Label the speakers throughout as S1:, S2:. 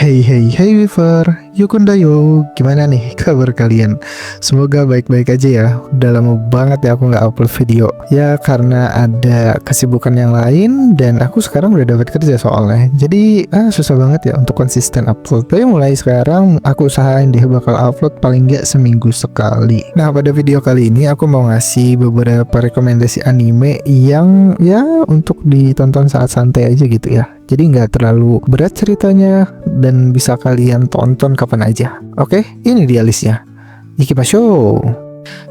S1: Hey Weaver, Yukundayo, gimana nih kabar kalian? Semoga baik-baik aja ya. Udah lama banget ya aku nggak upload video. Ya karena ada kesibukan yang lain dan aku sekarang udah dapat kerja soalnya. Jadi susah banget ya untuk konsisten upload. Tapi mulai sekarang aku usahain deh bakal upload paling nggak seminggu sekali. Nah pada video kali ini aku mau ngasih beberapa rekomendasi anime yang ya untuk ditonton saat santai aja gitu ya. Jadi nggak terlalu berat ceritanya dan bisa kalian tonton kapan aja. Oke, ini dia listnya. Ikimashou.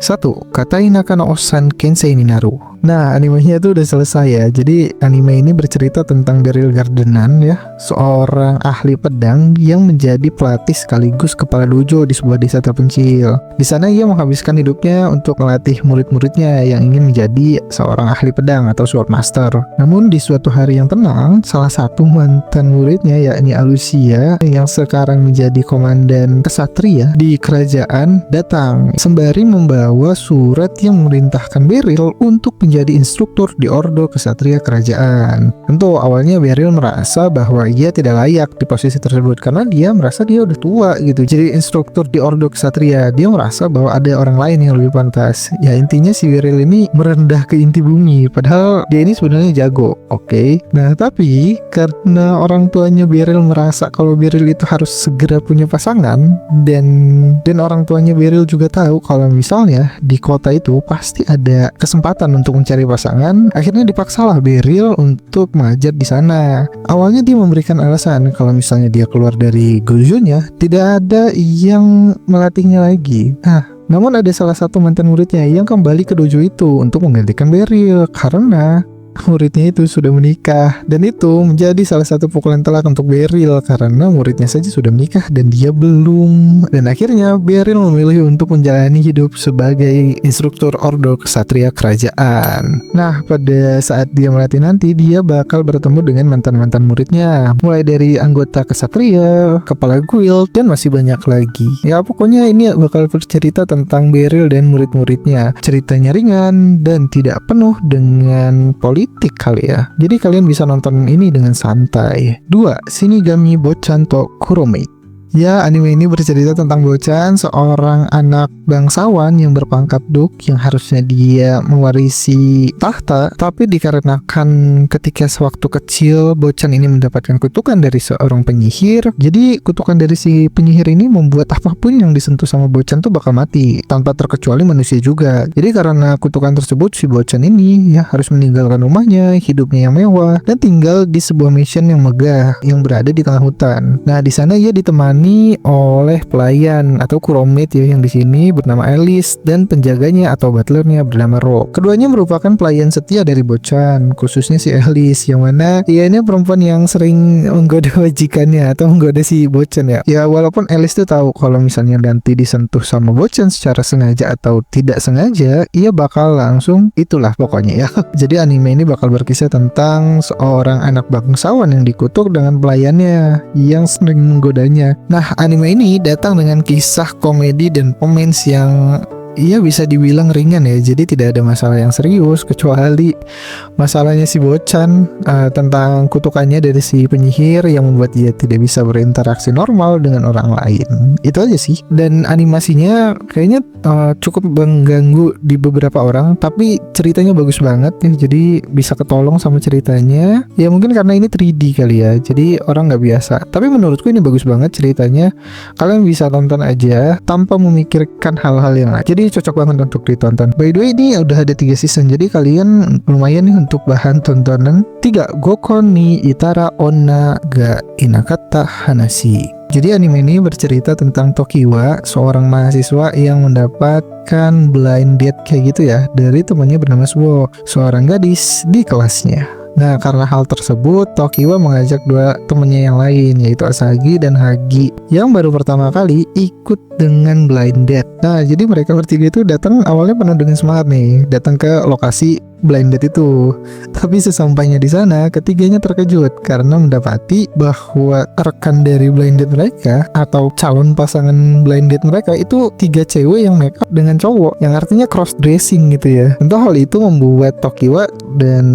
S1: 1. Katai Naka no Osan Kensei ni Naru. Nah, animenya itu udah selesai ya. Jadi anime ini bercerita tentang Beryl Gardenan ya, seorang ahli pedang yang menjadi pelatih sekaligus kepala dojo di sebuah desa terpencil. Di sana ia menghabiskan hidupnya untuk melatih murid-muridnya yang ingin menjadi seorang ahli pedang atau sword master. Namun di suatu hari yang tenang, salah satu mantan muridnya yakni Alucia yang sekarang menjadi komandan kesatria di kerajaan datang sembari membawa surat yang memerintahkan Beryl untuk menjadi instruktur di Ordo Kesatria Kerajaan. Tentu awalnya Beryl merasa bahwa ia tidak layak di posisi tersebut karena dia merasa dia udah tua gitu. Jadi instruktur di Ordo Kesatria, dia merasa bahwa ada orang lain yang lebih pantas. Ya intinya si Beryl ini merendah ke inti bumi padahal dia ini sebenarnya jago. Oke. Nah, tapi karena orang tuanya Beryl merasa kalau Beryl itu harus segera punya pasangan dan orang tuanya Beryl juga tahu kalau misalnya di kota itu pasti ada kesempatan untuk mencari pasangan, akhirnya dipaksalah Beryl untuk mengajar di sana. Awalnya dia memberikan alasan kalau misalnya dia keluar dari gojonya, tidak ada yang melatihnya lagi. Namun ada salah satu mantan muridnya yang kembali ke dojo itu untuk menggantikan Beryl karena muridnya itu sudah menikah, dan itu menjadi salah satu pukulan telak untuk Beryl karena muridnya saja sudah menikah dan dia belum. Dan akhirnya Beryl memilih untuk menjalani hidup sebagai instruktur Ordo Kesatria Kerajaan. Nah, pada saat dia melatih nanti, dia bakal bertemu dengan mantan-mantan muridnya, mulai dari anggota kesatria, kepala guild, dan masih banyak lagi. Ya pokoknya ini bakal bercerita tentang Beryl dan murid-muridnya. Ceritanya ringan dan tidak penuh dengan politik kali ya. Jadi kalian bisa nonton ini dengan santai. 2. Shinigami Bochan to Kuromei. Ya, anime ini bercerita tentang Bochan, seorang anak bangsawan yang berpangkat duk yang harusnya dia mewarisi tahta, tapi dikarenakan ketika sewaktu kecil Bochan ini mendapatkan kutukan dari seorang penyihir. Jadi kutukan dari si penyihir ini membuat apapun yang disentuh sama Bochan tuh bakal mati, tanpa terkecuali manusia juga. Jadi karena kutukan tersebut, si Bochan ini ya harus meninggalkan rumahnya, hidupnya yang mewah, dan tinggal di sebuah mansion yang megah yang berada di tengah hutan. Nah, di sana ia ditemani oleh pelayan atau crewmate ya yang di sini bernama Alice dan penjaganya atau butlernya bernama Rock. Keduanya merupakan pelayan setia dari Bochan, khususnya si Alice yang mana dia ini perempuan yang sering menggoda majikannya atau menggoda si Bochan ya. Ya walaupun Alice tuh tahu kalau misalnya nanti disentuh sama Bochan secara sengaja atau tidak sengaja, ia bakal langsung itulah pokoknya ya. Jadi anime ini bakal berkisah tentang seorang anak bangsawan yang dikutuk dengan pelayannya yang sering menggodanya. Nah, anime ini datang dengan kisah komedi dan romance yang bisa dibilang ringan ya. Jadi tidak ada masalah yang serius kecuali masalahnya si Bochan tentang kutukannya dari si penyihir yang membuat dia tidak bisa berinteraksi normal dengan orang lain. Itu aja sih. Dan animasinya kayaknya cukup mengganggu di beberapa orang, tapi ceritanya bagus banget ya. Jadi bisa ketolong sama ceritanya. Ya mungkin karena ini 3D kali ya. Jadi orang nggak biasa. Tapi menurutku ini bagus banget ceritanya. Kalian bisa tonton aja tanpa memikirkan hal-hal yang lain. Jadi cocok banget untuk ditonton. By the way, ini udah ada 3 season, jadi kalian lumayan nih untuk bahan tontonan. 3. Gokon ni Itara Onna ga Inakata Hanashi. Jadi anime ini bercerita tentang Tokiwa, seorang mahasiswa yang mendapatkan blind date kayak gitu ya dari temannya bernama Suo, seorang gadis di kelasnya. Nah, karena hal tersebut, Tokiwa mengajak 2 temannya yang lain, yaitu Asagi dan Hagi, yang baru pertama kali ikut dengan blind date. Nah, jadi mereka bertiga itu datang awalnya penuh dengan semangat nih, datang ke lokasi blind date itu. Tapi sesampainya di sana, ketiganya terkejut karena mendapati bahwa rekan dari blind date mereka atau calon pasangan blind date mereka itu 3 cewek yang make up dengan cowok, yang artinya cross dressing gitu ya. Tentu hal itu membuat Tokiwa dan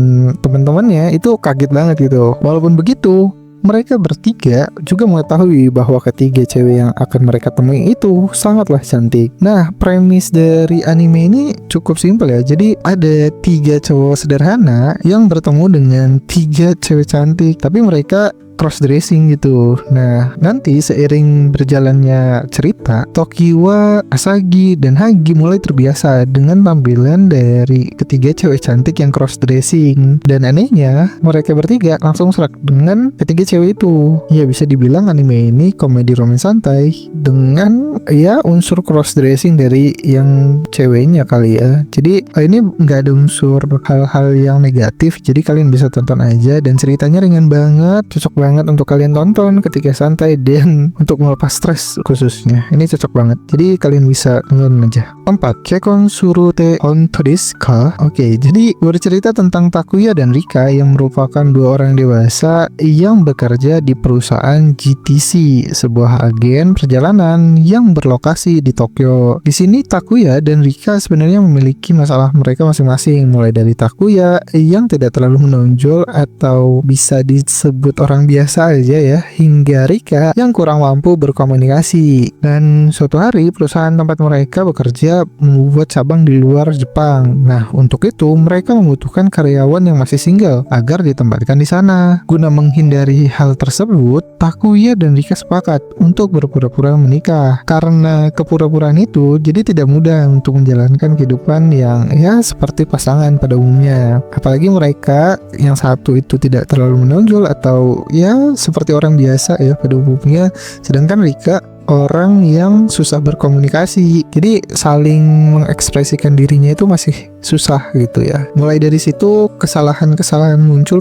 S1: teman-temannya itu kaget banget gitu. Walaupun begitu, mereka bertiga juga mengetahui bahwa ketiga cewek yang akan mereka temui itu sangatlah cantik. Nah, premis dari anime ini cukup simpel ya. Jadi ada 3 cowok sederhana yang bertemu dengan 3 cewek cantik, tapi mereka cross dressing gitu. Nah, nanti seiring berjalannya cerita, Tokiwa, Asagi, dan Hagi mulai terbiasa dengan tampilan dari ketiga cewek cantik yang cross dressing. Dan anehnya, mereka bertiga langsung serak dengan ketiga cewek itu. Ya, bisa dibilang anime ini komedi romance santai dengan ya unsur cross dressing dari yang ceweknya kali ya. Jadi ini nggak ada unsur hal-hal yang negatif, jadi kalian bisa tonton aja, dan ceritanya ringan banget, cocok banget untuk kalian tonton ketika santai dan untuk melepas stres khususnya. Ini cocok banget, jadi kalian bisa nonton aja. 4. Kekon Surute Honto desu ka? Oke, jadi bercerita tentang Takuya dan Rika yang merupakan 2 orang dewasa yang bekerja di perusahaan GTC, sebuah agen perjalanan yang berlokasi di Tokyo. Di sini Takuya dan Rika sebenarnya memiliki masalah mereka masing-masing, mulai dari Takuya yang tidak terlalu menonjol atau bisa disebut orang biasa aja ya, hingga Rika yang kurang mampu berkomunikasi. Dan suatu hari perusahaan tempat mereka bekerja membuat cabang di luar Jepang. Nah, untuk itu mereka membutuhkan karyawan yang masih single agar ditempatkan di sana. Guna menghindari hal tersebut, Takuya dan Rika sepakat untuk berpura-pura menikah. Karena kepura-puraan itu, jadi tidak mudah untuk menjalankan kehidupan yang ya seperti pasangan pada umumnya. Apalagi mereka yang satu itu tidak terlalu menonjol atau ya seperti orang biasa ya pada umumnya, sedangkan Rika orang yang susah berkomunikasi, jadi saling mengekspresikan dirinya itu masih susah gitu ya. Mulai dari situ kesalahan-kesalahan muncul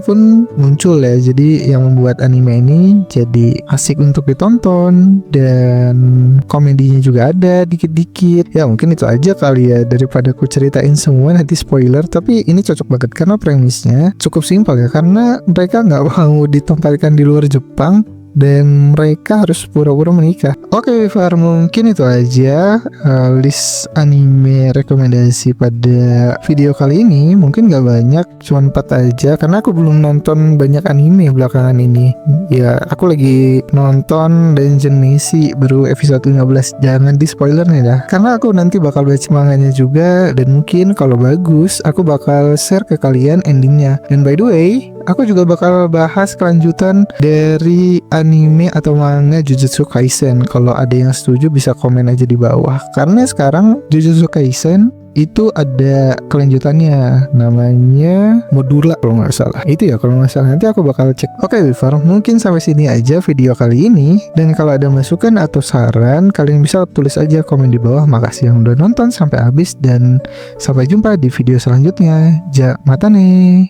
S1: ya, jadi yang membuat anime ini jadi asik untuk ditonton dan komedinya juga ada dikit-dikit. Ya mungkin itu aja kali ya, daripada aku ceritain semua nanti spoiler, tapi ini cocok banget karena premisnya cukup simpel ya, karena mereka nggak mau ditempatkan di luar Jepang dan mereka harus pura-pura menikah. Oke, Far, mungkin itu aja list anime rekomendasi pada video kali ini. Mungkin gak banyak, cuma 4 aja karena aku belum nonton banyak anime belakangan ini. Ya, aku lagi nonton Dungeon Meshi baru episode 15. Jangan di spoiler nih dah, karena aku nanti bakal baca manganya juga, dan mungkin kalau bagus aku bakal share ke kalian endingnya. Dan by the way, aku juga bakal bahas kelanjutan dari anime atau manga Jujutsu Kaisen. Kalau ada yang setuju bisa komen aja di bawah. Karena sekarang Jujutsu Kaisen itu ada kelanjutannya, namanya Modula kalau nggak salah. Itu ya kalau nggak salah, nanti aku bakal cek. Oke, Wifar, mungkin sampai sini aja video kali ini. Dan kalau ada masukan atau saran, kalian bisa tulis aja komen di bawah. Makasih yang udah nonton sampai habis, dan sampai jumpa di video selanjutnya. Ja, mata nih.